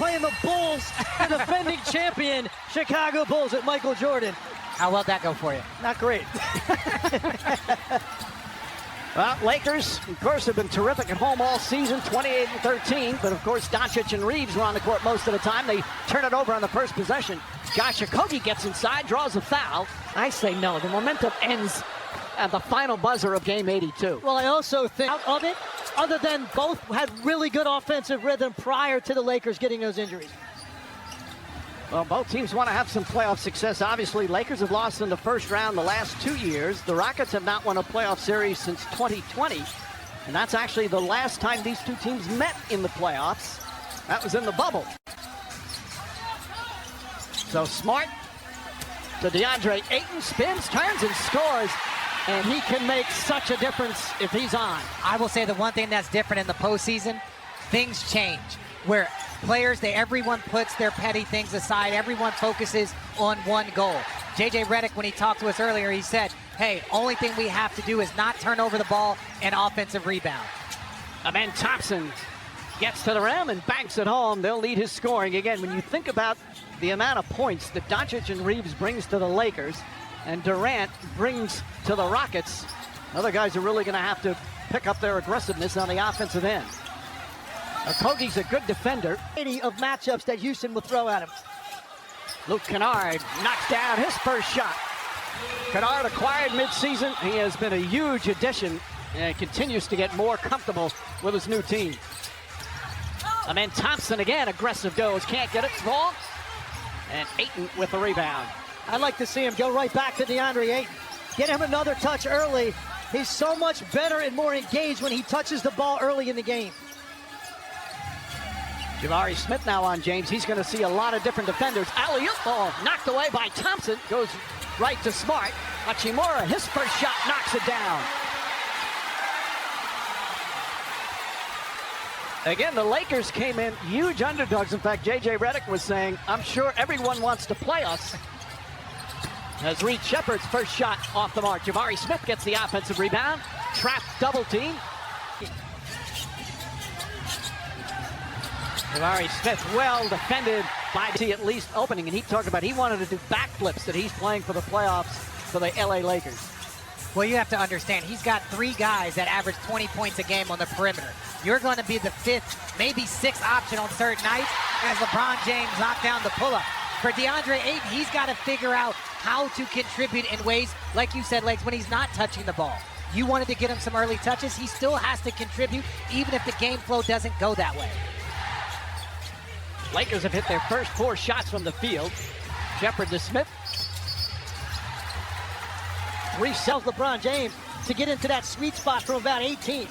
playing the Bulls, the defending champion Chicago Bulls with Michael Jordan. How well that go for you? Not great. Well, Lakers, of course, have been terrific at home all season, 28-13. But, of course, Doncic and Reeves were on the court most of the time. They turn it over on the first possession. Josh Okogie gets inside, draws a foul. I say no. The momentum ends at the final buzzer of Game 82. Well, I also think out of it, other than both had really good offensive rhythm prior to the Lakers getting those injuries. Well, both teams want to have some playoff success. Obviously, Lakers have lost in the first round the last 2 years. The Rockets have not won a playoff series since 2020. And that's actually the last time these two teams met in the playoffs. That was in the bubble. So Smart to DeAndre Ayton, spins, turns, and scores. And he can make such a difference if he's on. I will say the one thing that's different in the postseason, things change. Where players, everyone puts their petty things aside. Everyone focuses on one goal. J.J. Redick, when he talked to us earlier, he said, hey, only thing we have to do is not turn over the ball and offensive rebound. Amen Thompson gets to the rim and banks it home. They'll lead his scoring. Again, when you think about the amount of points that Doncic and Reeves brings to the Lakers and Durant brings to the Rockets, other guys are really going to have to pick up their aggressiveness on the offensive end. Okogie's a good defender. 80 of matchups that Houston will throw at him. Luke Kennard knocks down his first shot. Kennard acquired midseason. He has been a huge addition and continues to get more comfortable with his new team. Amen Thompson again, aggressive goes, can't get it, small. And Ayton with the rebound. I'd like to see him go right back to DeAndre Ayton. Get him another touch early. He's so much better and more engaged when he touches the ball early in the game. Jabari Smith now on James. He's going to see a lot of different defenders. Alley-oop ball knocked away by Thompson. Goes right to Smart. Hachimura, his first shot, knocks it down. Again, the Lakers came in huge underdogs. In fact, J.J. Redick was saying, I'm sure everyone wants to play us. As Reed Shepard's first shot off the mark. Jabari Smith gets the offensive rebound. Trapped double team. Jabari Smith well defended by at least opening, and he talked about he wanted to do backflips that he's playing for the playoffs for the LA Lakers. Well, you have to understand, he's got 3 guys that average 20 points a game on the perimeter. You're going to be the 5th, maybe 6th option on certain nights as LeBron James knocked down the pull-up. For DeAndre Ayton, he's got to figure out how to contribute in ways, like you said, Legs, when he's not touching the ball. You wanted to get him some early touches. He still has to contribute, even if the game flow doesn't go that way. Lakers have hit their first 4 shots from the field. Shepard to Smith. Resells LeBron James to get into that sweet spot from about 18.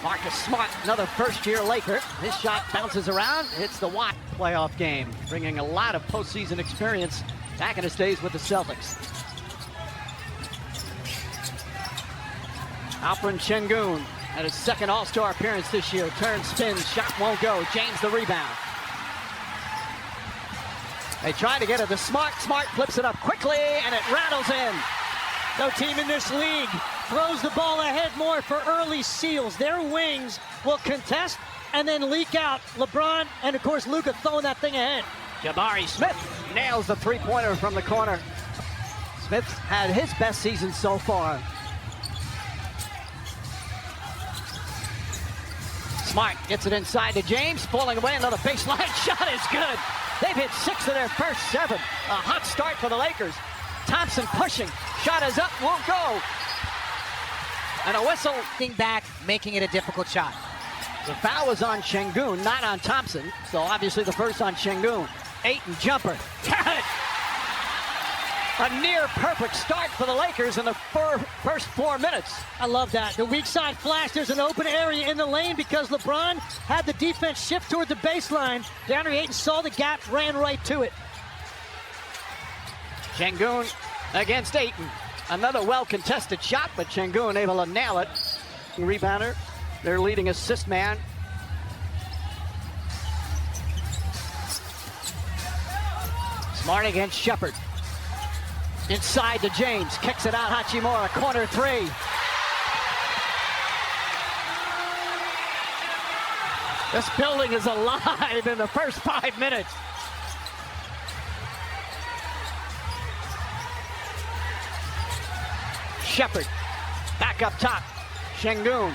Marcus Smart, another first-year Laker. His shot bounces around, hits the Watt playoff game, bringing a lot of postseason experience back in his days with the Celtics. Alperen Sengun had his second All-Star appearance this year. Turn, spins, shot won't go. James the rebound. They try to get it to Smart. Smart flips it up quickly, and it rattles in. No team in this league throws the ball ahead more for early seals. Their wings will contest and then leak out. LeBron and, of course, Luka throwing that thing ahead. Jabari Smith nails the three-pointer from the corner. Smith's had his best season so far. Smart gets it inside to James, falling away. Another baseline shot is good. They've hit 6 of their first 7. A hot start for the Lakers. Thompson pushing. Shot is up, won't go. And a whistle. Back, making it a difficult shot. The foul was on Sengun, not on Thompson. So obviously the first on Sengun. Ayton jumper. Got it. A near perfect start for the Lakers in the first 4 minutes. I love that. The weak side flash. There's an open area in the lane because LeBron had the defense shift toward the baseline. DeAndre Ayton saw the gap, ran right to it. Sengun against Ayton. Another well-contested shot, but Sengun able to nail it. Rebounder, their leading assist man. Smart against Shepard. Inside to James, kicks it out, Hachimura, corner 3. This building is alive in the first 5 minutes. Shepherd back up top. Şengün.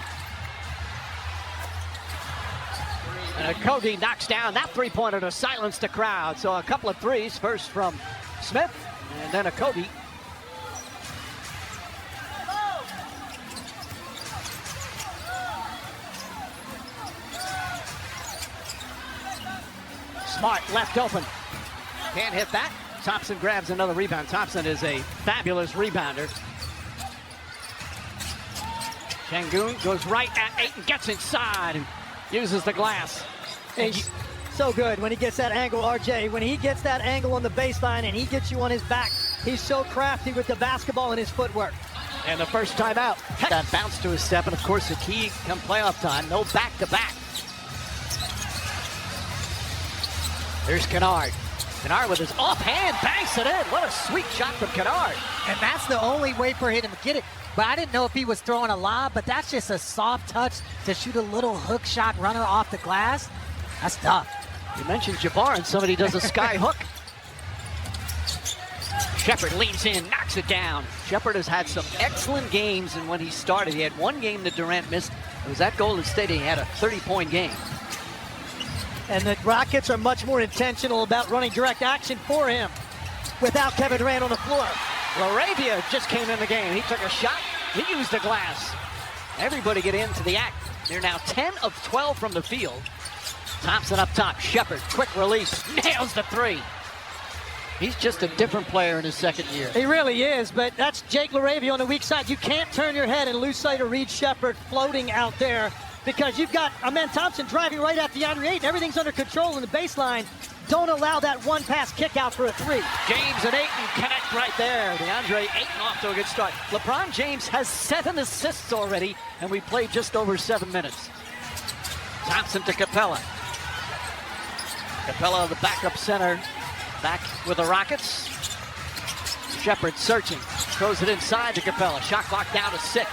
And Cody knocks down that three-pointer to silence the crowd. So a couple of threes, first from Smith and then a Cody. Smart left open. Can't hit that. Thompson grabs another rebound. Thompson is a fabulous rebounder. Şengün goes right at Ayton, gets inside and uses the glass. He's so good when he gets that angle, RJ. When he gets that angle on the baseline and he gets you on his back, he's so crafty with the basketball and his footwork. And the first time out, that bounce to his step, and of course the key come playoff time, no back-to-back. There's Kennard. Kennard with his offhand banks it in. What a sweet shot from Kennard. And that's the only way for him to get it. But I didn't know if he was throwing a lob, but that's just a soft touch to shoot a little hook shot runner off the glass. That's tough. You mentioned Jabbar and somebody does a sky hook. Shepherd leans in, knocks it down. Shepherd has had some excellent games, and when he started, he had one game that Durant missed. It was at Golden State. He had a 30-point game. And the Rockets are much more intentional about running direct action for him without Kevin Durant on the floor. LaRavia just came in the game. He took a shot. He used the glass. Everybody get into the act. They're now 10 of 12 from the field. Thompson up top. Shepherd, quick release. Nails the three. He's just a different player in his second year. He really is, but that's Jake LaRavia on the weak side. You can't turn your head and lose sight of Reed Shepherd floating out there because you've got Amen Thompson driving right at DeAndre Ayton. Everything's under control in the baseline. Don't allow that one-pass kick out for a three. James and Ayton connect right there. DeAndre Ayton off to a good start. LeBron James has 7 assists already, and we played just over 7 minutes. Thompson to Capella. Capella, the backup center, back with the Rockets. Shepherd searching, throws it inside to Capella. Shot clock down to 6.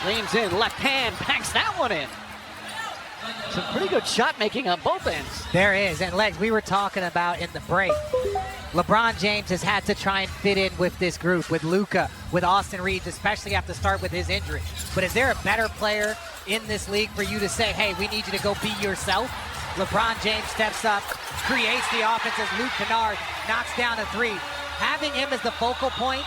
Leans in, left hand, banks that one in. Some pretty good shot making on both ends. There is, and Legs, we were talking about in the break. LeBron James has had to try and fit in with this group, with Luka, with Austin Reeves, especially have to start with his injury. But is there a better player in this league for you to say, hey, we need you to go be yourself? LeBron James steps up, creates the offense as Luke Kennard knocks down a three. Having him as the focal point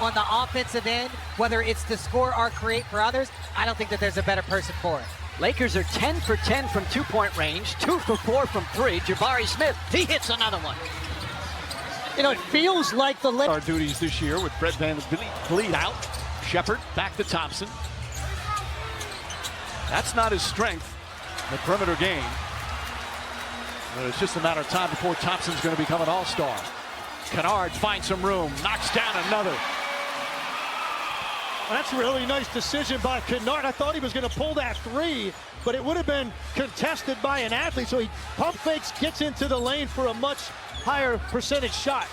on the offensive end, whether it's to score or create for others, I don't think that there's a better person for it. Lakers are 10 for 10 from two-point range, 2 for 4 from 3. Jabari Smith, he hits another one. You know, it feels like the Our duties this year with Fred VanVleet out. Shepherd back to Thompson. That's not his strength, the perimeter game. But it's just a matter of time before Thompson's going to become an all-star. Kennard finds some room, knocks down another. That's a really nice decision by Kennard. I thought he was going to pull that three, but it would have been contested by an athlete. So he pump fakes, gets into the lane for a much higher percentage shot.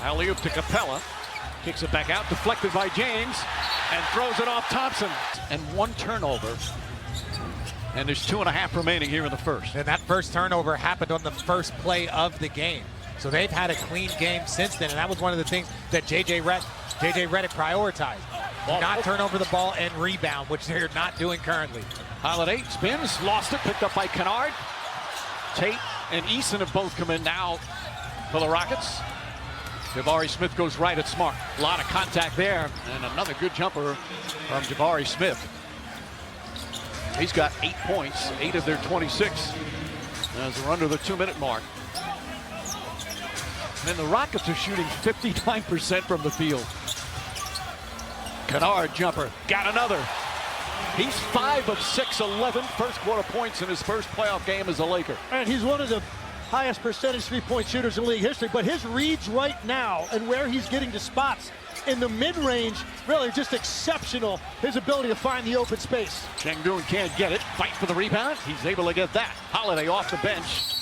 Alley-oop to Capella. Kicks it back out, deflected by James, and throws it off Thompson. And 1 turnover. And there's 2.5 remaining here in the first. And that first turnover happened on the first play of the game. So they've had a clean game since then, and that was one of the things that JJ Redick prioritized. Not turn over the ball and rebound, which they're not doing currently. Holiday spins, lost it, picked up by Kennard. Tate and Eason have both come in now for the Rockets. Jabari Smith goes right at Smart. A lot of contact there, and another good jumper from Jabari Smith. He's got 8 points, 8 of their 26, as we're under the 2-minute mark. And the Rockets are shooting 59% from the field. Kennard jumper, got another. He's 5 of 6, 11 first quarter points in his first playoff game as a Laker. And he's one of the highest percentage three-point shooters in league history, but his reads right now and where he's getting to spots in the mid-range, really just exceptional. His ability to find the open space. Şengün can't get it. Fight for the rebound. He's able to get that. Holiday off the bench.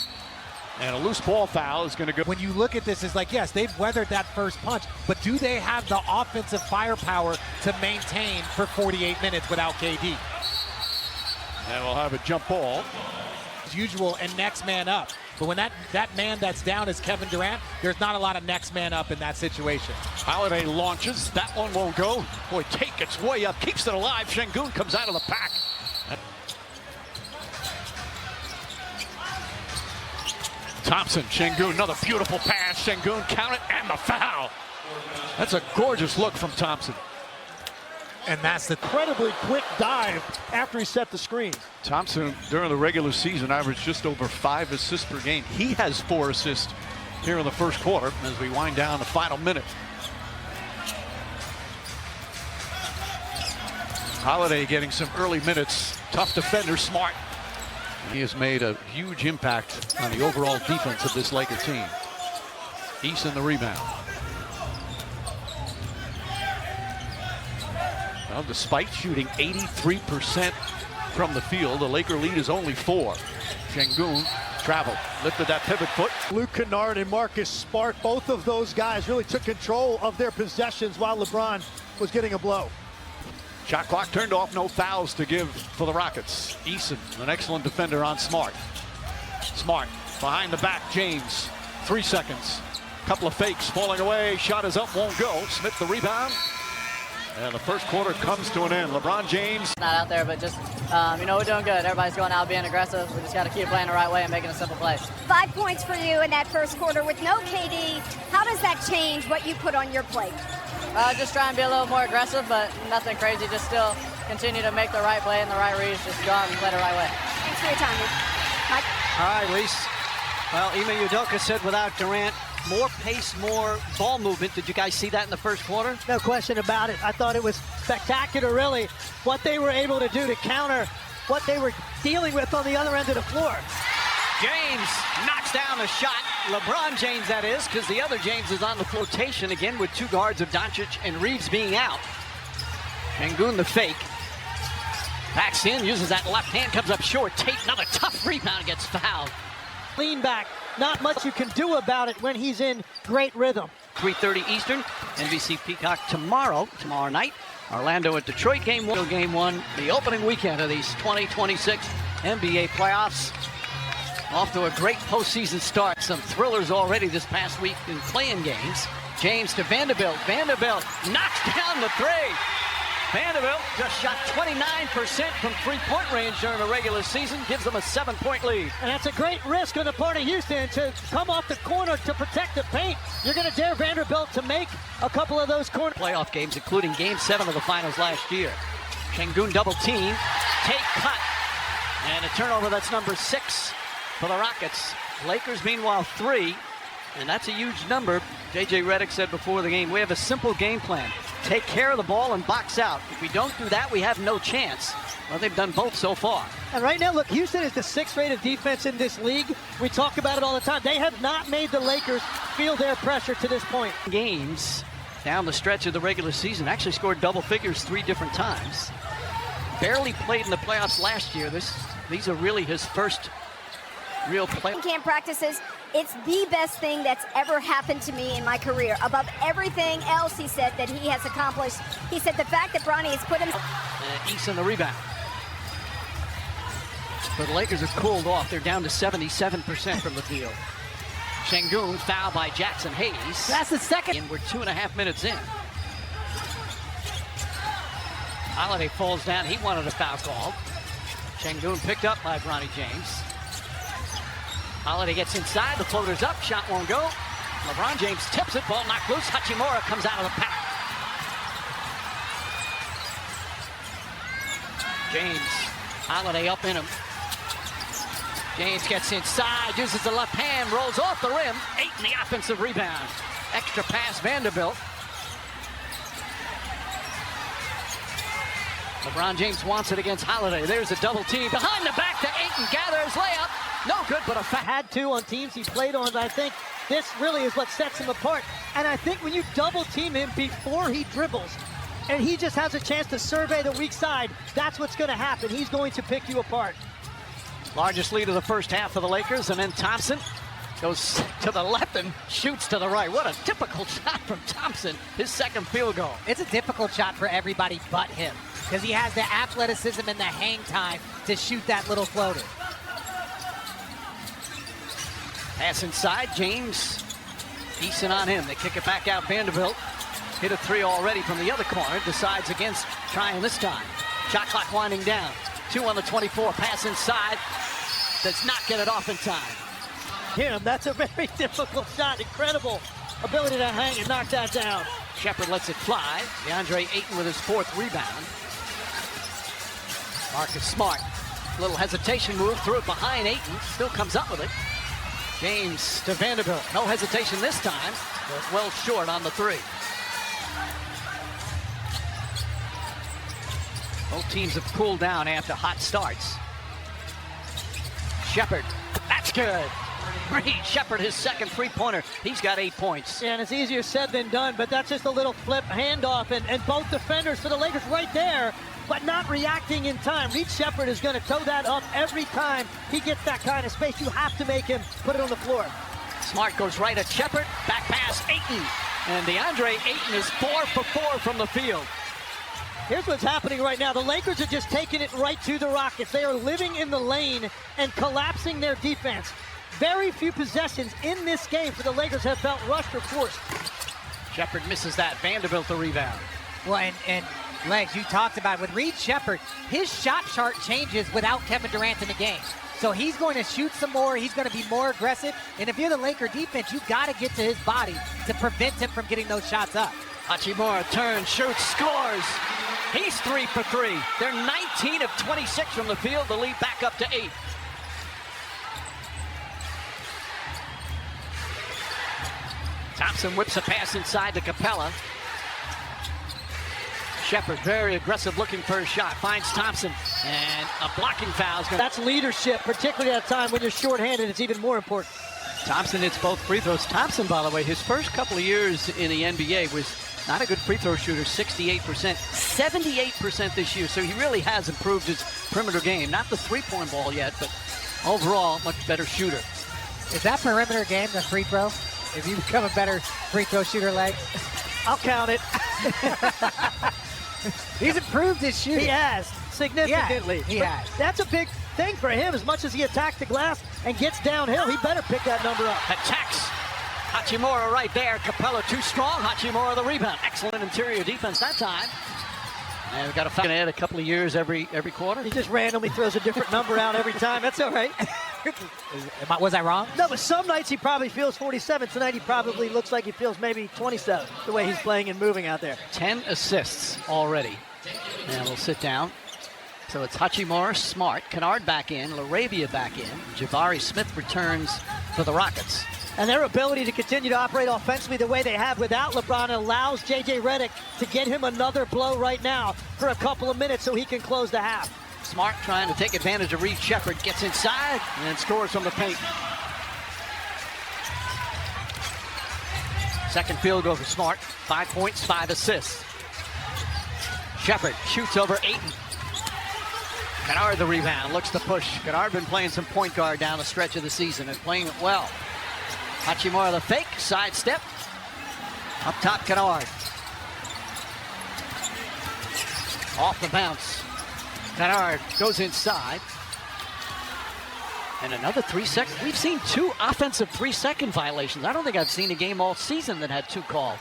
And a loose ball foul is going to go. When you look at this, it's like, yes, they've weathered that first punch, but do they have the offensive firepower to maintain for 48 minutes without KD? And we'll have a jump ball. usual and next man up. But when that man that's down is Kevin Durant, there's not a lot of next man up in that situation. Holiday launches. That one won't go. Boy, Tate gets way up, keeps it alive. Şengün comes out of the pack. Thompson, Şengün, another beautiful pass. Şengün, count it, and the foul. That's a gorgeous look from Thompson. And that's the Incredibly quick dive after he set the screen. Thompson, during the regular season, averaged just over 5 assists per game. He has 4 assists here in the first quarter as we wind down the final minute. Holiday getting some early minutes. Tough defender, Smart. He has made a huge impact on the overall defense of this Laker team. Eason the rebound. Well, despite shooting 83% from the field, the Laker lead is only 4. Şengün traveled, lifted that pivot foot. Luke Kennard and Marcus Smart, both of those guys really took control of their possessions while LeBron was getting a blow. Shot clock turned off, no fouls to give for the Rockets. Eason, an excellent defender on Smart. Smart, behind the back, James, 3 seconds. Couple of fakes, falling away, shot is up, won't go. Smith the rebound. And the first quarter comes to an end. LeBron James. Not out there, but just, we're doing good. Everybody's going out being aggressive. We just got to keep playing the right way and making a simple play. 5 points for you in that first quarter with no KD. How does that change what you put on your plate? Just try and be a little more aggressive, but nothing crazy. Just still continue to make the right play and the right reads. Just go out and play the right way. Thanks for your time, Luke. Mike? All right, Lise. Well, Ime Udoka said without Durant, more pace, more ball movement. Did you guys see that in the first quarter? No question about it. I thought it was spectacular, really, what they were able to do to counter what they were dealing with on the other end of the floor. James knocks down a shot. LeBron James, that is, because the other James is on the flotation again with 2 guards of Doncic and Reeves being out. Şengün the fake. Backs in, uses that left hand, comes up short. Tate, another tough rebound, gets fouled. Lean back. Not much you can do about it when he's in great rhythm. 3:30 Eastern, NBC Peacock tomorrow night. Orlando at Detroit, game 1, the opening weekend of these 2026 NBA playoffs. Off to a great postseason start. Some thrillers already this past week in playing games. James to Vanderbilt. Vanderbilt knocks down the 3. Vanderbilt just shot 29% from three-point range during the regular season, gives them a 7-point lead. And that's a great risk on the part of Houston to come off the corner to protect the paint. You're going to dare Vanderbilt to make a couple of those corner playoff games, including Game 7 of the finals last year. Şengün double team, Tate cut, and a turnover. That's number 6 for the Rockets. Lakers, meanwhile, 3, and that's a huge number. J.J. Redick said before the game, we have a simple game plan. Take care of the ball and box out. If we don't do that, we have no chance. Well, they've done both so far. And right now, look, Houston is the 6th rated defense in this league. We talk about it all the time. They have not made the Lakers feel their pressure to this point. Games down the stretch of the regular season, actually scored double figures 3 different times. Barely played in the playoffs last year. These are really his first real play. Camp practices, it's the best thing that's ever happened to me in my career. Above everything else, he said, that he has accomplished. He said the fact that Bronny has put him... Eason the rebound. But the Lakers have cooled off. They're down to 77% from the field. Şengün foul by Jackson Hayes. That's the second. And we're 2.5 minutes in. Holiday falls down. He wanted a foul call. Şengün picked up by Bronny James. Holiday gets inside, the floater's up, shot won't go. LeBron James tips it, ball knocked loose. Hachimura comes out of the pack. James, Holiday up in him. James gets inside, uses the left hand, rolls off the rim. 8 in the offensive rebound. Extra pass, Vanderbilt. LeBron James wants it against Holiday. There's a double team. Behind the back to Ayton, gathers, layup. No good, but a had to on teams he played on. I think this really is what sets him apart. And I think when you double team him before he dribbles, and he just has a chance to survey the weak side, that's what's going to happen. He's going to pick you apart. Largest lead of the first half for the Lakers, and then Thompson goes to the left and shoots to the right. What a typical shot from Thompson, his second field goal. It's a difficult shot for everybody but him, because he has the athleticism and the hang time to shoot that little floater. Pass inside, James. Eason on him. They kick it back out. Vanderbilt hit a three already from the other corner. Decides against trying this time. Shot clock winding down. 2 on the 24. Pass inside. Does not get it off in time. Him, that's a very difficult shot. Incredible ability to hang and knock that down. Sheppard lets it fly. DeAndre Ayton with his 4th rebound. Marcus Smart. Little hesitation move. Threw it behind Ayton. Still comes up with it. James to Vanderbilt. No hesitation this time. But well short on the 3. Both teams have cooled down after hot starts. Sheppard. That's good. Reed Sheppard, his 2nd three-pointer. He's got 8 points. Yeah, and it's easier said than done, but that's just a little flip handoff, and both defenders for the Lakers right there, but not reacting in time. Reed Sheppard is going to toe that up every time he gets that kind of space. You have to make him put it on the floor. Smart goes right at Sheppard. Back pass, Ayton. And DeAndre Ayton is 4 for 4 from the field. Here's what's happening right now. The Lakers are just taking it right to the Rockets. They are living in the lane and collapsing their defense. Very few possessions in this game for the Lakers have felt rushed or forced. Sheppard misses that. Vanderbilt the rebound. Well, and Legs, you talked about it. With Reed Sheppard, his shot chart changes without Kevin Durant in the game. So he's going to shoot some more. He's going to be more aggressive. And if you're the Laker defense, you've got to get to his body to prevent him from getting those shots up. Hachimura turns, shoots, scores. He's 3 for 3. They're 19 of 26 from the field. The lead back up to 8. Thompson whips a pass inside to Capella. Sheppard very aggressive looking for a shot. Finds Thompson. And a blocking foul. That's leadership, particularly at a time when you're shorthanded. It's even more important. Thompson hits both free throws. Thompson, by the way, his first couple of years in the NBA was not a good free throw shooter, 68%, 78% this year. So he really has improved his perimeter game. Not the three-point ball yet, but overall, much better shooter. Is that perimeter game the free throw? If you become a better free throw shooter, Leg? I'll count it. He's improved his shooting. He has, significantly. He has. That's a big thing for him. As much as he attacks the glass and gets downhill, he better pick that number up. Attacks. Hachimura right there. Capella too strong. Hachimura the rebound. Excellent interior defense that time. And we've got to add a couple of years every quarter. He just randomly throws a different number out every time. That's all right. Was I wrong? No, but some nights he probably feels 47. Tonight he probably looks like he feels maybe 27, the way he's playing and moving out there. 10 assists already. And we'll sit down. So it's Hachimura, Smart, Kennard back in, LaRavia back in. Jabari Smith returns for the Rockets. And their ability to continue to operate offensively the way they have without LeBron allows J.J. Redick to get him another blow right now for a couple of minutes so he can close the half. Smart trying to take advantage of Reed Sheppard. Gets inside and scores from the paint. Second field goal for Smart. 5 points, 5 assists. Sheppard shoots over Ayton. Kennard the rebound. Looks to push. Kennard been playing some point guard down the stretch of the season and playing it well. Hachimura the fake, sidestep. Up top, Kennard. Off the bounce. Kennard goes inside. And another 3-second. We've seen 2 offensive 3-second violations. I don't think I've seen a game all season that had 2 called.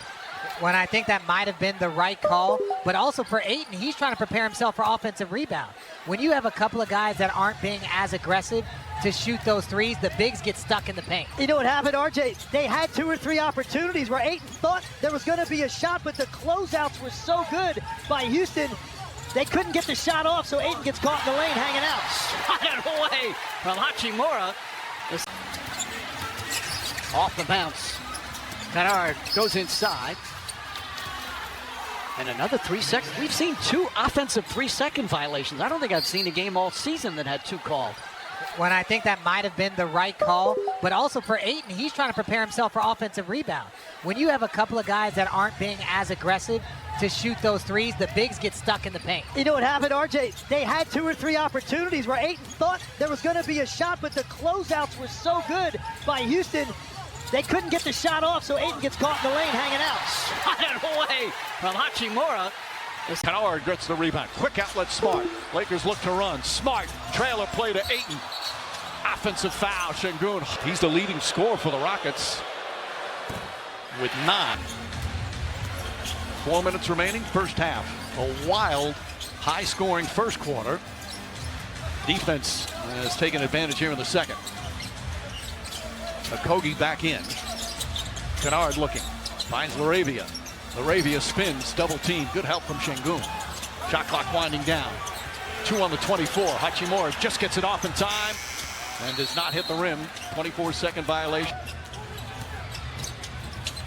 When I think that might have been the right call, but also for Ayton, he's trying to prepare himself for offensive rebound. When you have a couple of guys that aren't being as aggressive to shoot those threes, the bigs get stuck in the paint. You know what happened, RJ? They had 2 or 3 opportunities where Ayton thought there was going to be a shot, but the closeouts were so good by Houston, they couldn't get the shot off, so Ayton gets caught in the lane hanging out. Swatted away from Hachimura. Off the bounce. Kennard goes inside. And another 3-second. We've seen 2 offensive 3-second violations. I don't think I've seen a game all season that had 2 called. When I think that might have been the right call, but also for Ayton, he's trying to prepare himself for offensive rebound. When you have a couple of guys that aren't being as aggressive to shoot those threes, the bigs get stuck in the paint. You know what happened, RJ? They had 2 or 3 opportunities where Ayton thought there was going to be a shot, but the closeouts were so good by Houston, they couldn't get the shot off, so Ayton gets caught in the lane hanging out. Swatted away from Hachimura. Kennard gets the rebound. Quick outlet, Smart. Lakers look to run. Smart, trailer play to Ayton. offensive foul. Şengün, he's the leading scorer for the Rockets with 9. 4 minutes remaining, first half. A wild, high-scoring first quarter. Defense has taken advantage here in the second. Okogie back in. Kennard looking, finds LaRavia. LaRavia spins, double team. Good help from Şengün. Shot clock winding down. 2 on the 24. Hachimura just gets it off in time and does not hit the rim. 24-second violation.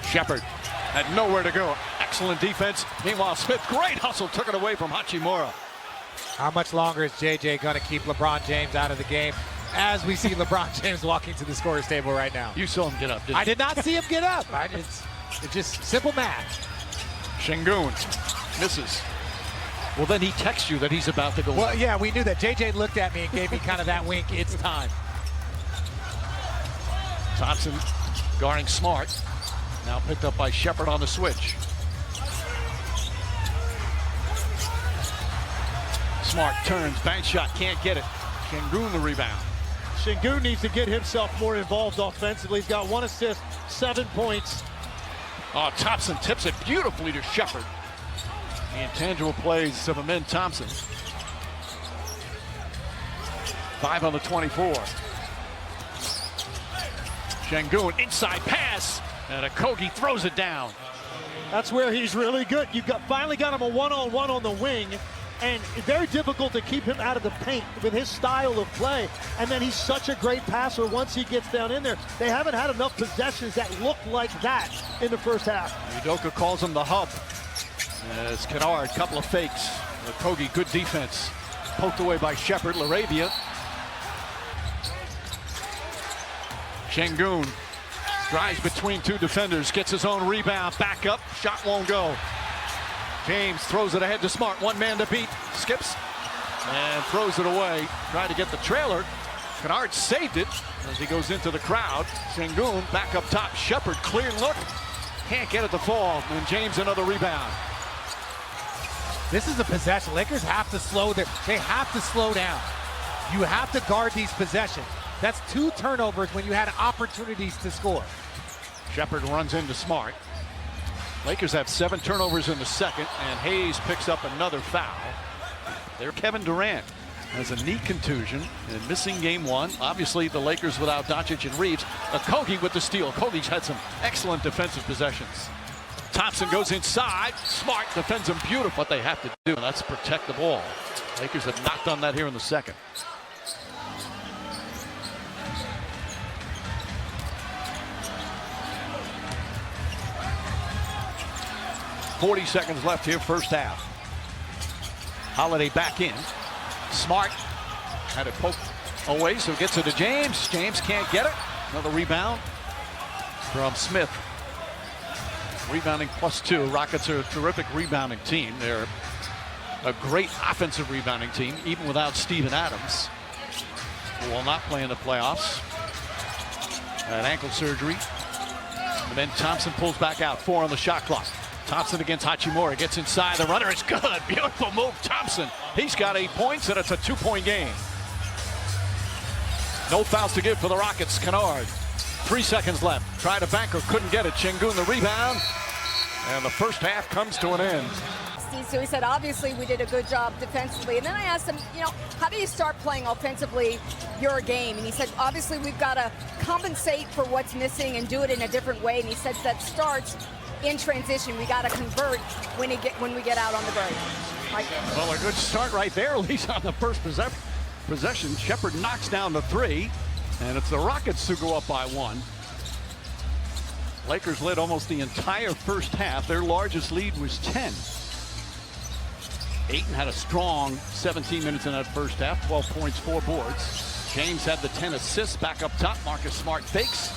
Sheppard had nowhere to go. Excellent defense. Meanwhile, Smith, great hustle, took it away from Hachimura. How much longer is JJ going to keep LeBron James out of the game as we see LeBron James walking to the scorer's table right now? You saw him get up, didn't you? I did not see him get up. It's just simple math. Şengün misses. Well, then he texts you that he's about to go. Well, yeah, we knew that. JJ looked at me and gave me kind of that wink. It's time. Thompson guarding Smart. Now picked up by Sheppard on the switch. Smart turns, bank shot, can't get it. Şengün the rebound. Şengün needs to get himself more involved offensively. He's got 1 assist, 7 points. Oh, Thompson tips it beautifully to Sheppard. The intangible plays of Amen Thompson. 5 on the 24. Şengün, inside pass, and Okogie throws it down. That's where he's really good. You finally got him a one-on-one on the wing, and very difficult to keep him out of the paint with his style of play. And then he's such a great passer once he gets down in there. They haven't had enough possessions that look like that in the first half. Udoka calls him the hub. As Kennard, couple of fakes. Okogie, good defense. Poked away by Sheppard. LaRavia. Şengün drives between 2 defenders, gets his own rebound, back up, shot won't go. James throws it ahead to Smart, 1 man to beat, skips, and throws it away. Tried to get the trailer. Kennard saved it as he goes into the crowd. Şengün back up top, Sheppard, clear look, can't get it to fall, and James another rebound. This is a possession. Lakers have to they have to slow down. You have to guard these possessions. That's 2 turnovers when you had opportunities to score. Sheppard runs into Smart. Lakers have 7 turnovers in the second, and Hayes picks up another foul. There, Kevin Durant has a knee contusion and missing game 1. Obviously, the Lakers without Doncic and Reeves. Okogie with the steal. Okogie's had some excellent defensive possessions. Thompson goes inside. Smart defends him beautiful. What they have to do, and that's protect the ball. Lakers have not done that here in the second. .40 seconds left here, first half. Holiday back in. Smart had it poked away, so gets it to James. James can't get it. Another rebound from Smith. Rebounding +2. Rockets are a terrific rebounding team. They're a great offensive rebounding team, even without Steven Adams, who will not play in the playoffs. Had ankle surgery. And then Thompson pulls back out. 4 on the shot clock. Thompson against Hachimura, gets inside, the runner is good, beautiful move, Thompson. He's got 8 points and it's a 2-point game. No fouls to give for the Rockets. Kennard, 3 seconds left, tried a banker, couldn't get it. Şengün the rebound, and the first half comes to an end. So he said, obviously we did a good job defensively. And then I asked him, how do you start playing offensively your game? And he said, obviously we've got to compensate for what's missing and do it in a different way. And he said that starts in transition. We got to convert when we get out on the break. Well, a good start right there, at least on the first possession. Sheppard knocks down the 3, and it's the Rockets who go up by 1. Lakers led almost the entire first half. Their largest lead was 10. Ayton had a strong 17 minutes in that first half, 12 points, 4 boards. James had the 10 assists. Back up top, Marcus Smart fakes.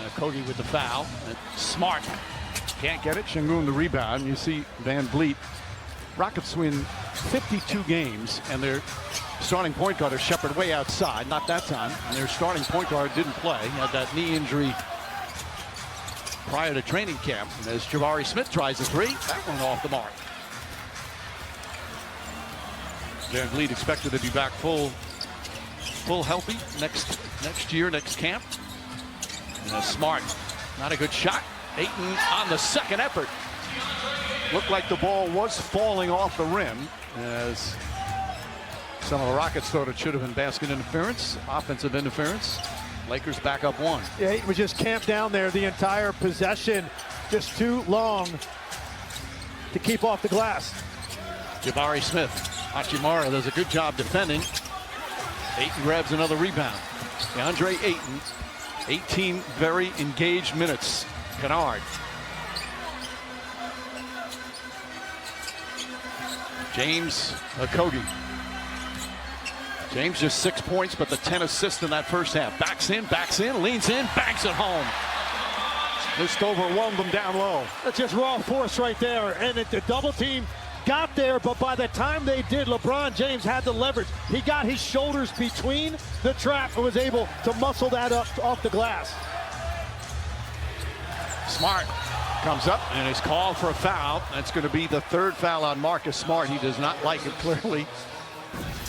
Okogie with the foul. Smart can't get it. Şengün the rebound. You see Van Vliet. Rockets win 52 games, and their starting point guard is Sheppard way outside. Not that time. And their starting point guard didn't play. He had that knee injury prior to training camp. And as Jabari Smith tries a 3, that one off the mark. Van Vliet expected to be back full full healthy next year, next camp. And Smart, not a good shot. Ayton on the second effort. Looked like the ball was falling off the rim as some of the Rockets thought it should have been basket interference, offensive interference. Lakers back up 1. Yeah, he was just camped down there the entire possession, just too long to keep off the glass. Jabari Smith. Hachimura does a good job defending. Ayton grabs another rebound. DeAndre Ayton, 18 very engaged minutes. Kennard. James Okogie. James just 6 points, but the 10 assists in that first half. Backs in, leans in, banks it home. Just overwhelmed them down low. That's just raw force right there. And the double team got there, but by the time they did, LeBron James had the leverage. He got his shoulders between the trap and was able to muscle that up off the glass. Smart comes up and is called for a foul. That's going to be the 3rd foul on Marcus Smart. He does not like it, clearly.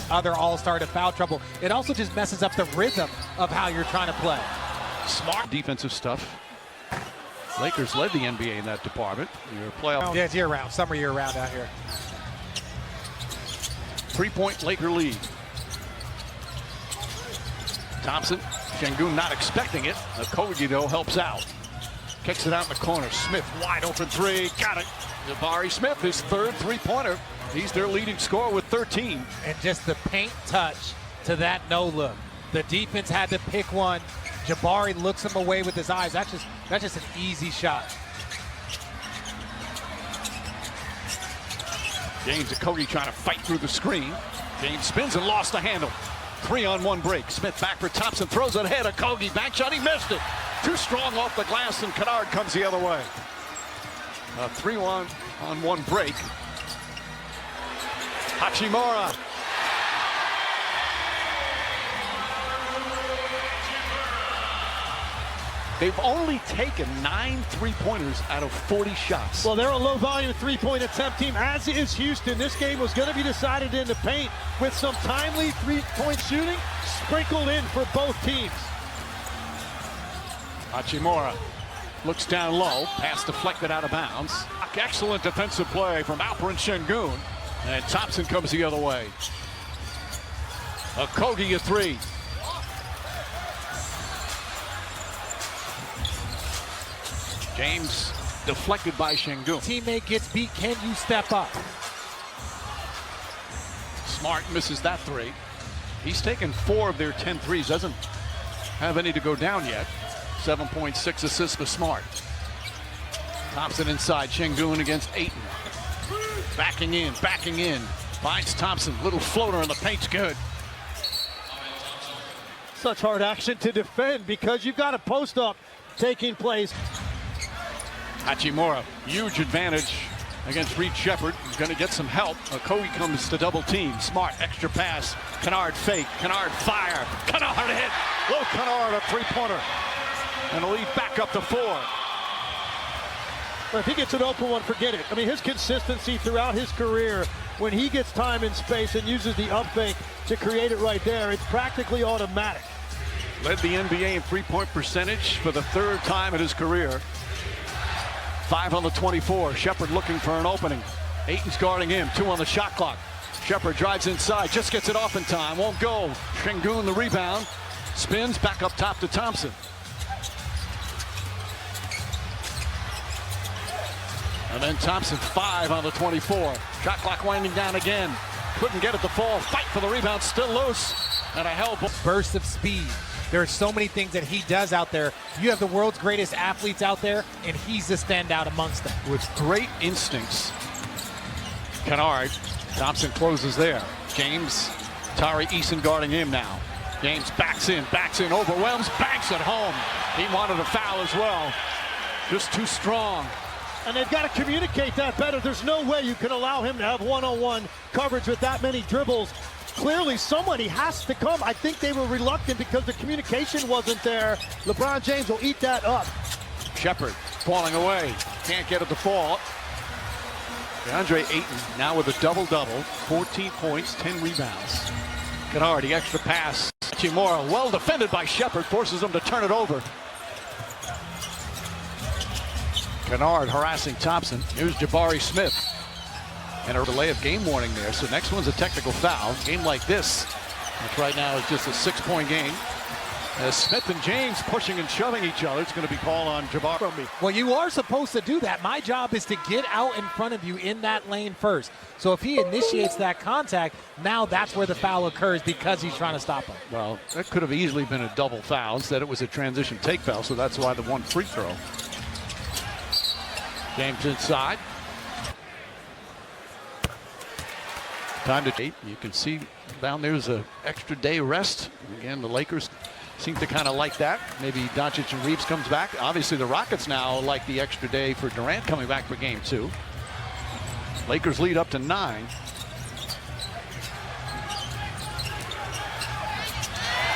Other all-star to foul trouble. It also just messes up the rhythm of how you're trying to play. Smart defensive stuff. Lakers led the NBA in that department. Your playoff. Yeah, it's year-round, summer year-round out here. 3-point Laker lead. Thompson, Şengün not expecting it. Okogie, though, helps out. Kicks it out in the corner. Smith wide open 3. Got it. Jabari Smith, his 3rd three-pointer. He's their leading scorer with 13. And just the paint touch to that no-look. The defense had to pick one. Jabari looks him away with his eyes. That's just an easy shot. James Okogie trying to fight through the screen. James spins and lost the handle. 3-on-1 break. Smith back for Thompson, throws it ahead. Okogie bank shot, he missed it. Too strong off the glass, and Kennard comes the other way. A 3-on-1 break. Hachimura. They've only taken 9 3-pointers out of 40 shots. Well, they're a low-volume three-point attempt team, as is Houston. This game was going to be decided in the paint with some timely three-point shooting sprinkled in for both teams. Hachimura looks down low, pass deflected out of bounds. Excellent defensive play from Alperen Şengün, and Thompson comes the other way. Okogie a 3. James deflected by Şengün. Teammate gets beat. Can you step up? Smart misses that 3. He's taken 4 of their 10 threes. Doesn't have any to go down yet. 7.6 assists for Smart. Thompson inside. Şengün against Ayton. Backing in. Finds Thompson. Little floater in the paint's good. Such hard action to defend because you've got a post-up taking place. Hachimura, huge advantage against Reed Sheppard. He's going to get some help. Okogie comes to double team. Smart, extra pass. Kennard fake. Kennard fire. Kennard hit. Low Kennard, a 3-pointer. And the lead back up to 4. If he gets an open one, forget it. I mean, his consistency throughout his career, when he gets time and space and uses the up fake to create it right there, it's practically automatic. Led the NBA in 3-point percentage for the 3rd time in his career. 5 on the 24. Sheppard looking for an opening. Ayton's guarding him. 2 on the shot clock. Sheppard drives inside, just gets it off in time. Won't go. Şengün the rebound. Spins back up top to Thompson. And then Thompson 5 on the 24. Shot clock winding down again. Couldn't get it to fall. Fight for the rebound. Still loose. And a hell. Burst of speed. There are so many things that he does out there. You have the world's greatest athletes out there, and he's the standout amongst them. With great instincts. Kennard. Thompson closes there. James. Tari Eason guarding him now. James backs in, overwhelms, banks at home. He wanted a foul as well. Just too strong. And they've got to communicate that better. There's no way you can allow him to have one-on-one coverage with that many dribbles. Clearly, somebody has to come. I think they were reluctant because the communication wasn't there. LeBron James will eat that up. Sheppard falling away. Can't get it to fall. DeAndre Ayton now with a double-double. 14 points, 10 rebounds. Kennard, the extra pass. Hachimura, well defended by Sheppard, forces him to turn it over. Kennard harassing Thompson. Here's Jabari Smith. And a delay of game warning there. So next one's a technical foul. Game like this, which right now is just a 6-point game. As Smith and James pushing and shoving each other, it's going to be called on Jabari. Well, you are supposed to do that. My job is to get out in front of you in that lane first. So if he initiates that contact, now that's where the foul occurs because he's trying to stop him. Well, that could have easily been a double foul. Instead, it was a transition take foul, so that's why the one free throw. James inside. Time to tape. You can see down there's an extra day rest. Again, the Lakers seem to kind of like that. Maybe Doncic and Reeves comes back. Obviously, the Rockets now like the extra day for Durant coming back for game 2. Lakers lead up to 9.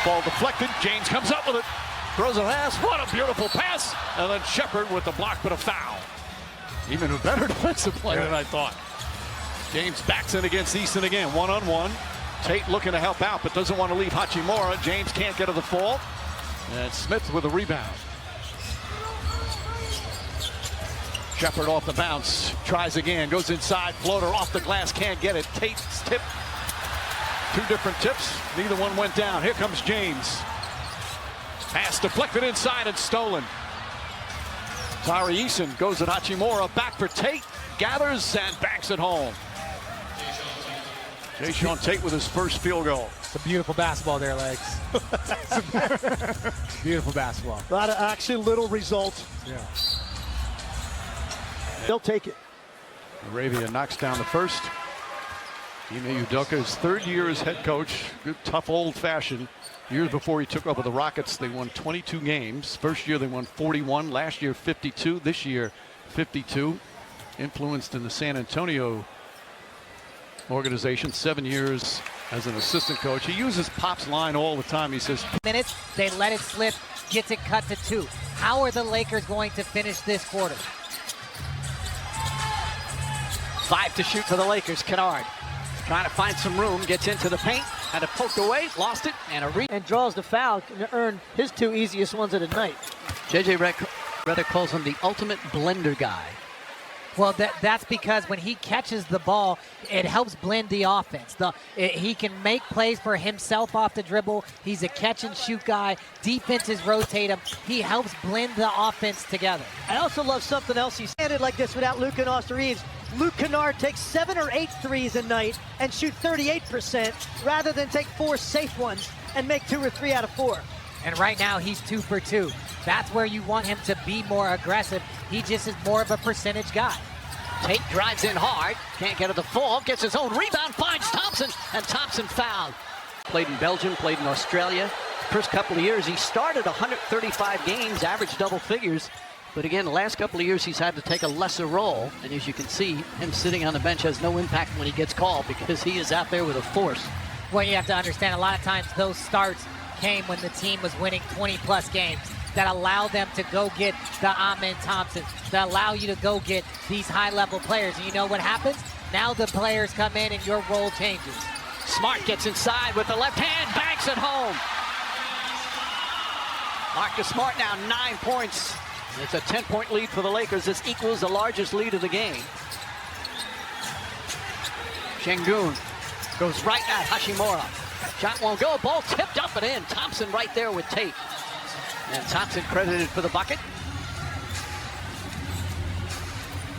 Ball deflected. James comes up with it. Throws a pass. What a beautiful pass. And then Sheppard with the block, but a foul. Even a better defensive play than I thought. James backs in against Easton again. 1-on-1. Tate looking to help out, but doesn't want to leave Hachimura. James can't get to the fall. And Smith with a rebound. Sheppard off the bounce. Tries again. Goes inside. Floater off the glass. Can't get it. Tate's tip. 2 different tips. Neither one went down. Here comes James. Pass deflected inside and stolen. Tari Eason goes at Hachimura. Back for Tate. Gathers and banks it home. Jae'Sean Tate with his first field goal. It's a beautiful basketball there, Legs. Beautiful basketball. A lot of action, little result. Yeah. They'll take it. Arabia knocks down the first. Ime Udoka's 3rd year as head coach. Good, tough, old-fashioned. Years before he took over the Rockets, they won 22 games. First year they won 41. Last year 52. This year 52. Influenced in the San Antonio organization. 7 years as an assistant coach. He uses Pop's line all the time. He says, minutes, they let it slip, gets it cut to 2. How are the Lakers going to finish this quarter? 5 to shoot for the Lakers. Kennard trying to find some room, gets into the paint, had it poked away, lost it, and and draws the foul to earn his 2 easiest ones of the night. JJ Redick calls him the ultimate blender guy. Well, that's because when he catches the ball, it helps blend the offense. He can make plays for himself off the dribble. He's a catch-and-shoot guy. Defenses rotate him. He helps blend the offense together. I also love something else. He standed like this without Luke and Austin Reeves. Luke Kennard takes 7 or 8 threes a night and shoot 38% rather than take 4 safe ones and make 2 or 3 out of 4. And right now, he's 2 for 2. That's where you want him to be more aggressive. He just is more of a percentage guy. Tate drives in hard, can't get to the fall, gets his own rebound, finds Thompson, and Thompson fouled. Played in Belgium, played in Australia. First couple of years, he started 135 games, averaged double figures. But again, the last couple of years, he's had to take a lesser role. And as you can see, him sitting on the bench has no impact when he gets called because he is out there with a force. Well, you have to understand, a lot of times those starts came when the team was winning 20-plus games that allow them to go get the Amen Thompson, that allow you to go get these high-level players. And you know what happens? Now the players come in and your role changes. Smart gets inside with the left hand, banks it home. Marcus Smart now 9 points. It's a 10-point lead for the Lakers. This equals the largest lead of the game. Şengün goes right at Hachimura. Shot won't go. Ball tipped up and in. Thompson right there with Tate. And Thompson credited for the bucket.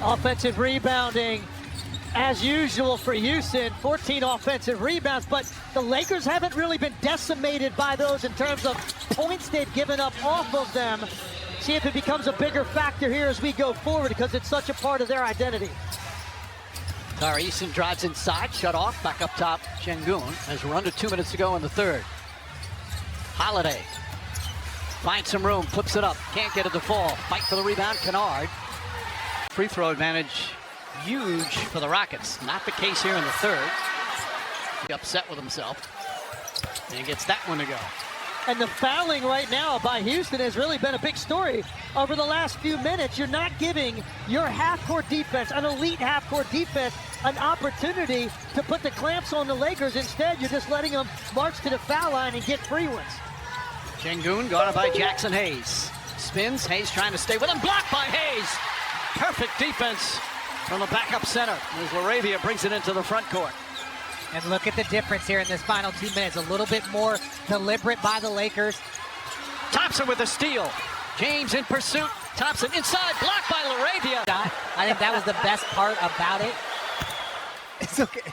Offensive rebounding, as usual for Houston. 14 offensive rebounds, but the Lakers haven't really been decimated by those in terms of points they've given up off of them. See if it becomes a bigger factor here as we go forward because it's such a part of their identity. Tari Eason drives inside, shut off, back up top, Şengün, as we're under 2 minutes to go in the third. Holiday finds some room, flips it up, can't get it to fall. Fight for the rebound, Kennard. Free throw advantage, huge for the Rockets. Not the case here in the third. He's upset with himself. And he gets that one to go. And the fouling right now by Houston has really been a big story over the last few minutes. You're not giving your half-court defense, an elite half-court defense, an opportunity to put the clamps on the Lakers. Instead, you're just letting them march to the foul line and get free ones. Sengun guarded by Jackson Hayes. Spins, Hayes trying to stay with him, blocked by Hayes. Perfect defense from the backup center as LaRavia brings it into the front court. And look at the difference here in this final 2 minutes. A little bit more deliberate by the Lakers. Thompson with a steal. James in pursuit. Thompson inside, blocked by LaRavia. I think that was the best part about it. It's okay.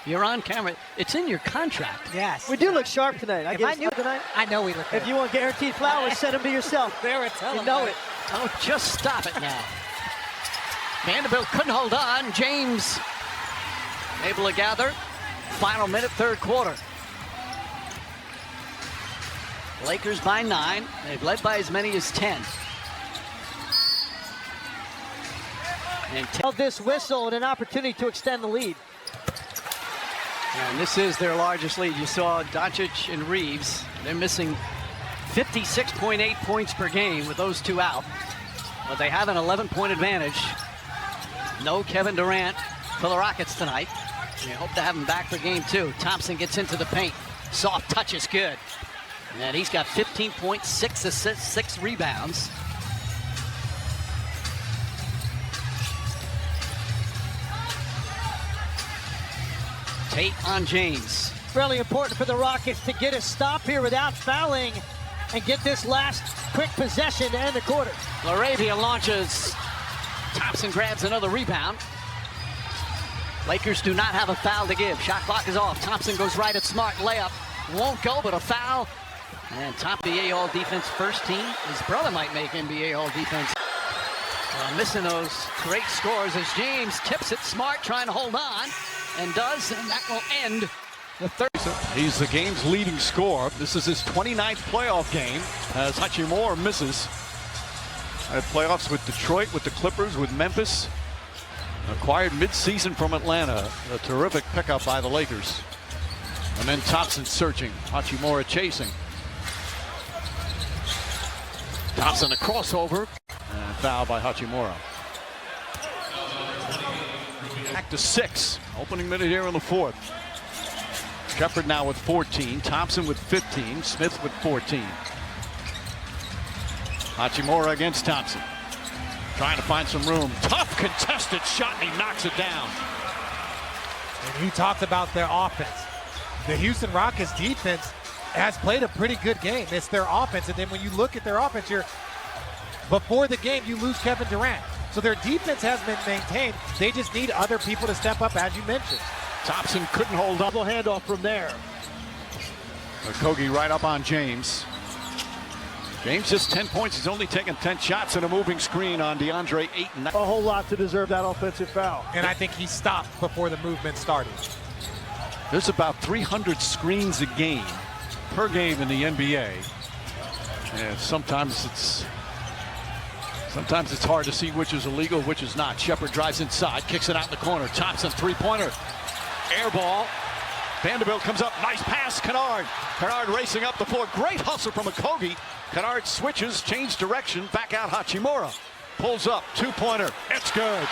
You're on camera. It's in your contract. Yes. We do look sharp tonight. I know we look good. If you want guaranteed flowers, send them to yourself. You know it. Oh, just stop it now. Vanderbilt couldn't hold on. James able to gather. Final minute, third quarter. Lakers by 9. They've led by as many as 10. And This whistle and an opportunity to extend the lead. And this is their largest lead. You saw Doncic and Reeves. They're missing 56.8 points per game with those two out. But they have an 11-point advantage. No Kevin Durant for the Rockets tonight. We hope to have him back for game 2. Thompson gets into the paint. Soft touch is good. And he's got 15 points, 6 assists, 6 rebounds. Tate on James. Really important for the Rockets to get a stop here without fouling and get this last quick possession to end the quarter. LaRavia launches. Thompson grabs another rebound. Lakers do not have a foul to give. Shot clock is off. Thompson goes right at Smart. Layup won't go, but a foul. And top NBA All Defense first team. His brother might make NBA All Defense. Missing those great scores as James tips it. Smart trying to hold on and does, and that will end the third. He's the game's leading scorer. This is his 29th playoff game as Hachimura misses. Had playoffs with Detroit, with the Clippers, with Memphis. Acquired mid-season from Atlanta. A terrific pickup by the Lakers. And then Thompson searching. Hachimura chasing. Thompson a crossover. And foul by Hachimura. Back to 6. Opening minute here in the fourth. Shepherd now with 14. Thompson with 15. Smith with 14. Hachimura against Thompson. Trying to find some room. Tough contested shot, and he knocks it down. And he talked about their offense. The Houston Rockets defense has played a pretty good game. It's their offense, and then when you look at their offense, before the game, you lose Kevin Durant. So their defense has been maintained. They just need other people to step up, as you mentioned. Thompson couldn't hold up. Double handoff from there. Kogi right up on James. James just 10 points. He's only taken 10 shots in a moving screen on DeAndre Ayton. A whole lot to deserve that offensive foul. And I think he stopped before the movement started. There's about 300 screens a game, per game in the NBA. And sometimes it's hard to see which is illegal, which is not. Shepherd drives inside, kicks it out in the corner. Thompson, three-pointer. Air ball. Vanderbilt comes up. Nice pass, Kennard. Kennard racing up the floor. Great hustle from Okogie. Kennard switches, change direction. Back out Hachimura. Pulls up. Two-pointer. It's good.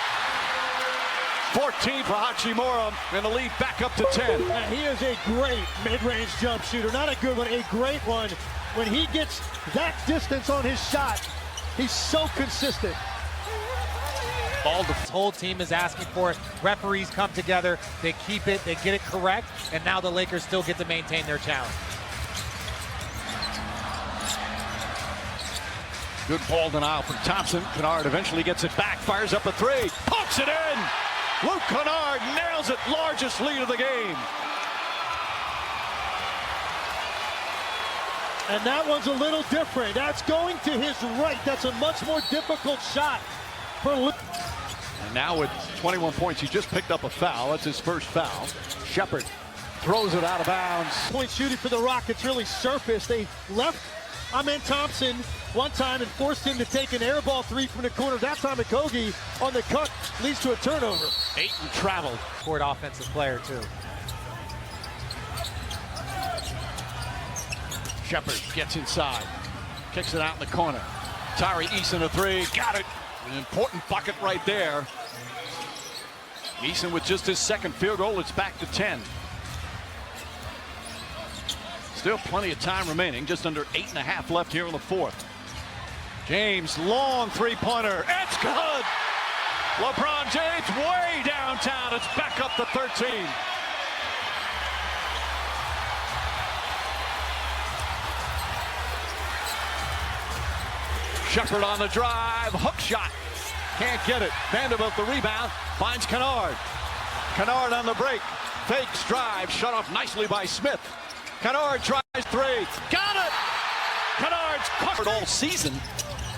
14 for Hachimura, and the lead back up to 10. And he is a great mid-range jump shooter. Not a good one, a great one. When he gets that distance on his shot, he's so consistent. This whole team is asking for it. Referees come together, they keep it, they get it correct, and now the Lakers still get to maintain their challenge. Good ball denial from Thompson. Kennard eventually gets it back, fires up a three, pokes it in. Luke Kennard nails it, largest lead of the game. And that one's a little different. That's going to his right. That's a much more difficult shot for Luke. And now with 21 points, he just picked up a foul. That's his first foul. Shepherd throws it out of bounds. Point shooting for the Rockets really surfaced. They left Amen Thompson one time and forced him to take an air ball three from the corner. That time Okogie on the cut leads to a turnover. Ayton traveled. Court offensive player too. Shepard gets inside. Kicks it out in the corner. Tari Eason a three. Got it. An important bucket right there. Eason with just his second field goal. It's back to 10. Still plenty of time remaining. Just under 8.5 left here in the fourth. James, long three-pointer. It's good. LeBron James way downtown. It's back up to 13. Shepard on the drive. Hook shot. Can't get it. Vanderbilt the rebound. Finds Kennard. Kennard on the break. Fakes drive. Shut off nicely by Smith. Kennard tries three. Got it! Kennard's covered all season,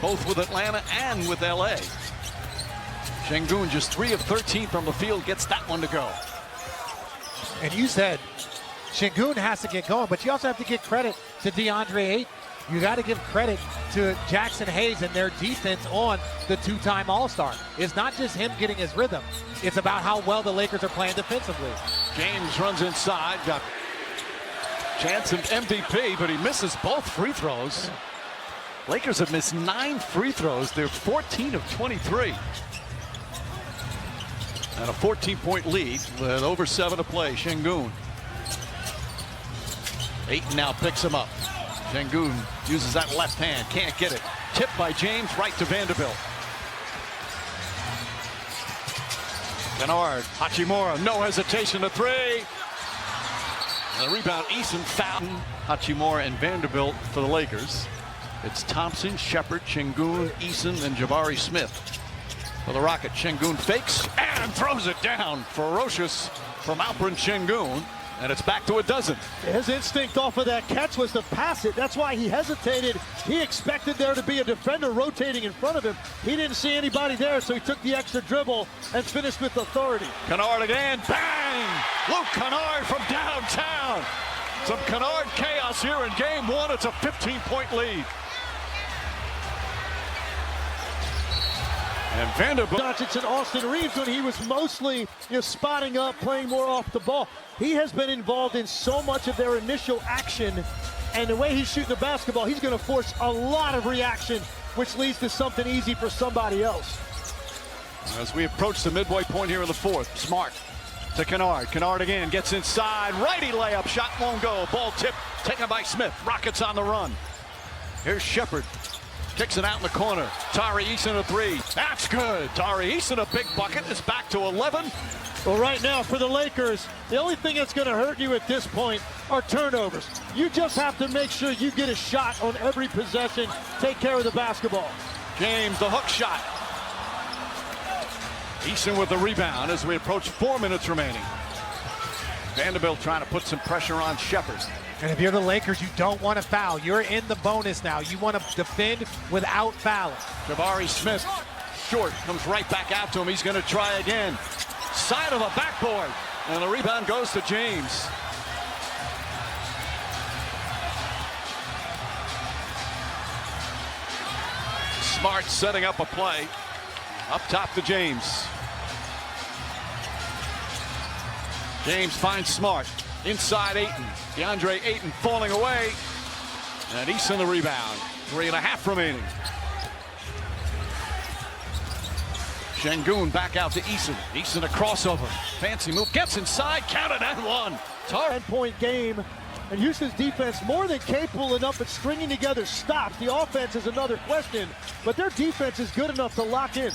both with Atlanta and with LA. Sengun just 3 of 13 from the field, gets that one to go. And you said Sengun has to get going, but you also have to give credit to DeAndre Ayton. You got to give credit to Jackson Hayes and their defense on the two-time All-Star. It's not just him getting his rhythm. It's about how well the Lakers are playing defensively. James runs inside, got chance of MVP, but he misses both free throws. Lakers have missed 9 free throws. They're 14 of 23. And a 14-point lead with over 7 to play. Sengun. Ayton now picks him up. Sengun uses that left hand, can't get it. Tipped by James, right to Vanderbilt. Kennard, Hachimura, no hesitation, a three. And the rebound, Eason foul. Hachimura and Vanderbilt for the Lakers. It's Thompson, Shepard, Sengun, Eason, and Jabari Smith. For the Rockets, Sengun fakes and throws it down. Ferocious from Alperen Sengun. And it's back to a dozen. His instinct off of that catch was to pass it. That's why he hesitated. He expected there to be a defender rotating in front of him. He didn't see anybody there, so he took the extra dribble and finished with authority. Kennard again, bang! Luke Kennard from downtown. Some Kennard chaos here in game 1. It's a 15-point lead. And Vanderbilt. Doncic and Austin Reeves, when he was mostly spotting up, playing more off the ball. He has been involved in so much of their initial action, and the way he's shooting the basketball, he's going to force a lot of reaction, which leads to something easy for somebody else. As we approach the midway point here in the fourth, Smart to Kennard. Kennard again gets inside. Righty layup, shot won't go. Ball tipped, taken by Smith. Rockets on the run. Here's Shepard. Kicks it out in the corner. Tari Eason a three. That's good. Tari Eason a big bucket. It's back to 11. Well, right now for the Lakers, the only thing that's going to hurt you at this point are turnovers. You just have to make sure you get a shot on every possession. Take care of the basketball. James, the hook shot. Eason with the rebound as we approach 4 minutes remaining. Vanderbilt trying to put some pressure on Shepard. And if you're the Lakers, you don't want to foul. You're in the bonus now. You want to defend without fouling. Jabari Smith, short, comes right back out to him. He's going to try again. Side of the backboard. And the rebound goes to James. Smart setting up a play. Up top to James. James finds Smart. Inside Ayton. DeAndre Ayton falling away. And Eason the rebound. 3.5 remaining. Sengun back out to Eason. Eason a crossover. Fancy move. Gets inside. Counted and one. 10-point game. And Houston's defense more than capable enough at stringing together stops. The offense is another question, but their defense is good enough to lock in.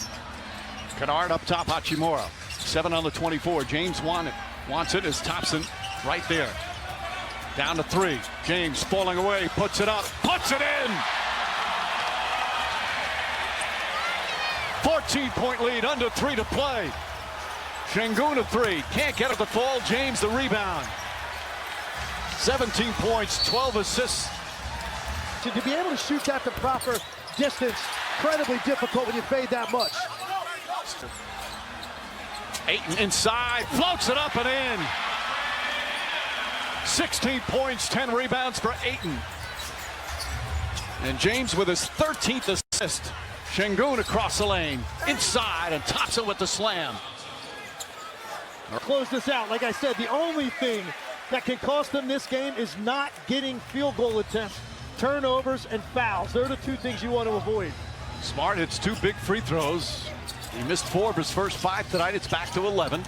Kennard up top, Hachimura. 7 on the 24. James wants it as Thompson right there. Down to 3. James falling away, puts it up, puts it in. 14-point lead, under 3 to play. Sengun a 3, can't get it to fall. James the rebound. 17 points, 12 assists. To be able to shoot at the proper distance, incredibly difficult when you fade that much. Ayton inside, floats it up and in. 16 points, 10 rebounds for Ayton. And James with his 13th assist. Sengun across the lane, inside, and Thompson with the slam. Close this out. Like I said, the only thing that can cost them this game is not getting field goal attempts turnovers and fouls. They're the two things you want to avoid. Smart hits 2 big free throws. He missed 4 of his first 5 tonight. It's back to 11.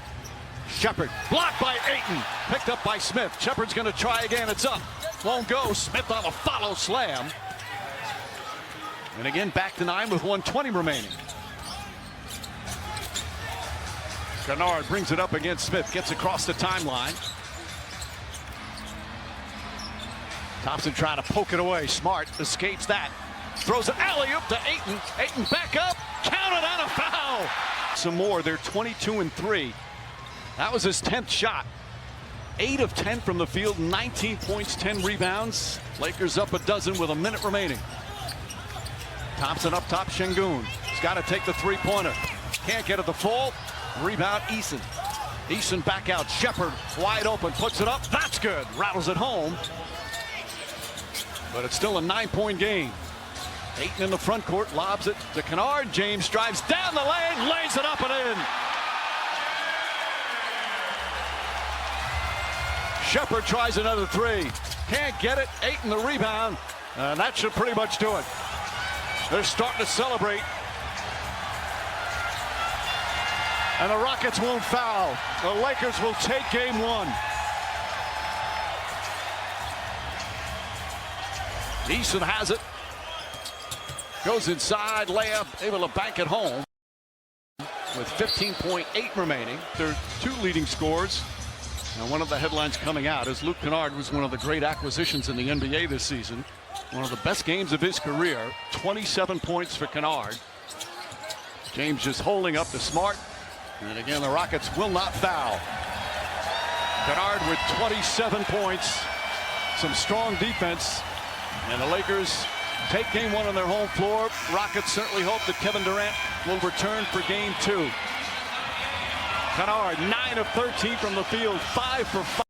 Sheppard blocked by Ayton. Picked up by Smith. Sheppard's going to try again. It's up. Won't go. Smith on a follow slam. And again, back to 9 with 1:20 remaining. Kennard brings it up against Smith. Gets across the timeline. Thompson trying to poke it away. Smart escapes that. Throws an alley-oop to Ayton. Ayton back up. Counted on a foul. Some more. They're 22-3. That was his 10th shot. 8 of 10 from the field. 19 points, 10 rebounds. Lakers up a dozen with a minute remaining. Thompson up top. Şengün. He's got to take the three-pointer. Can't get it the full. Rebound Eason. Eason back out. Sheppard wide open. Puts it up. That's good. Rattles it home. But it's still a 9-point game. Ayton in the front court. Lobs it to Kennard. James drives down the lane. Lays it up and in. Sheppard tries another 3. Can't get it. Ayton the rebound. And that should pretty much do it. They're starting to celebrate. And the Rockets won't foul. The Lakers will take game 1. Eason has it. Goes inside, layup, able to bank it home. With 15.8 remaining. Their 2 leading scorers. Now, one of the headlines coming out is Luke Kennard was one of the great acquisitions in the NBA this season. One of the best games of his career. 27 points for Kennard. James just holding up to Smart. And again, the Rockets will not foul. Kennard with 27 points. Some strong defense. And the Lakers take game 1 on their home floor. Rockets certainly hope that Kevin Durant will return for game 2. Kennard, 9 of 13 from the field, 5 for 5.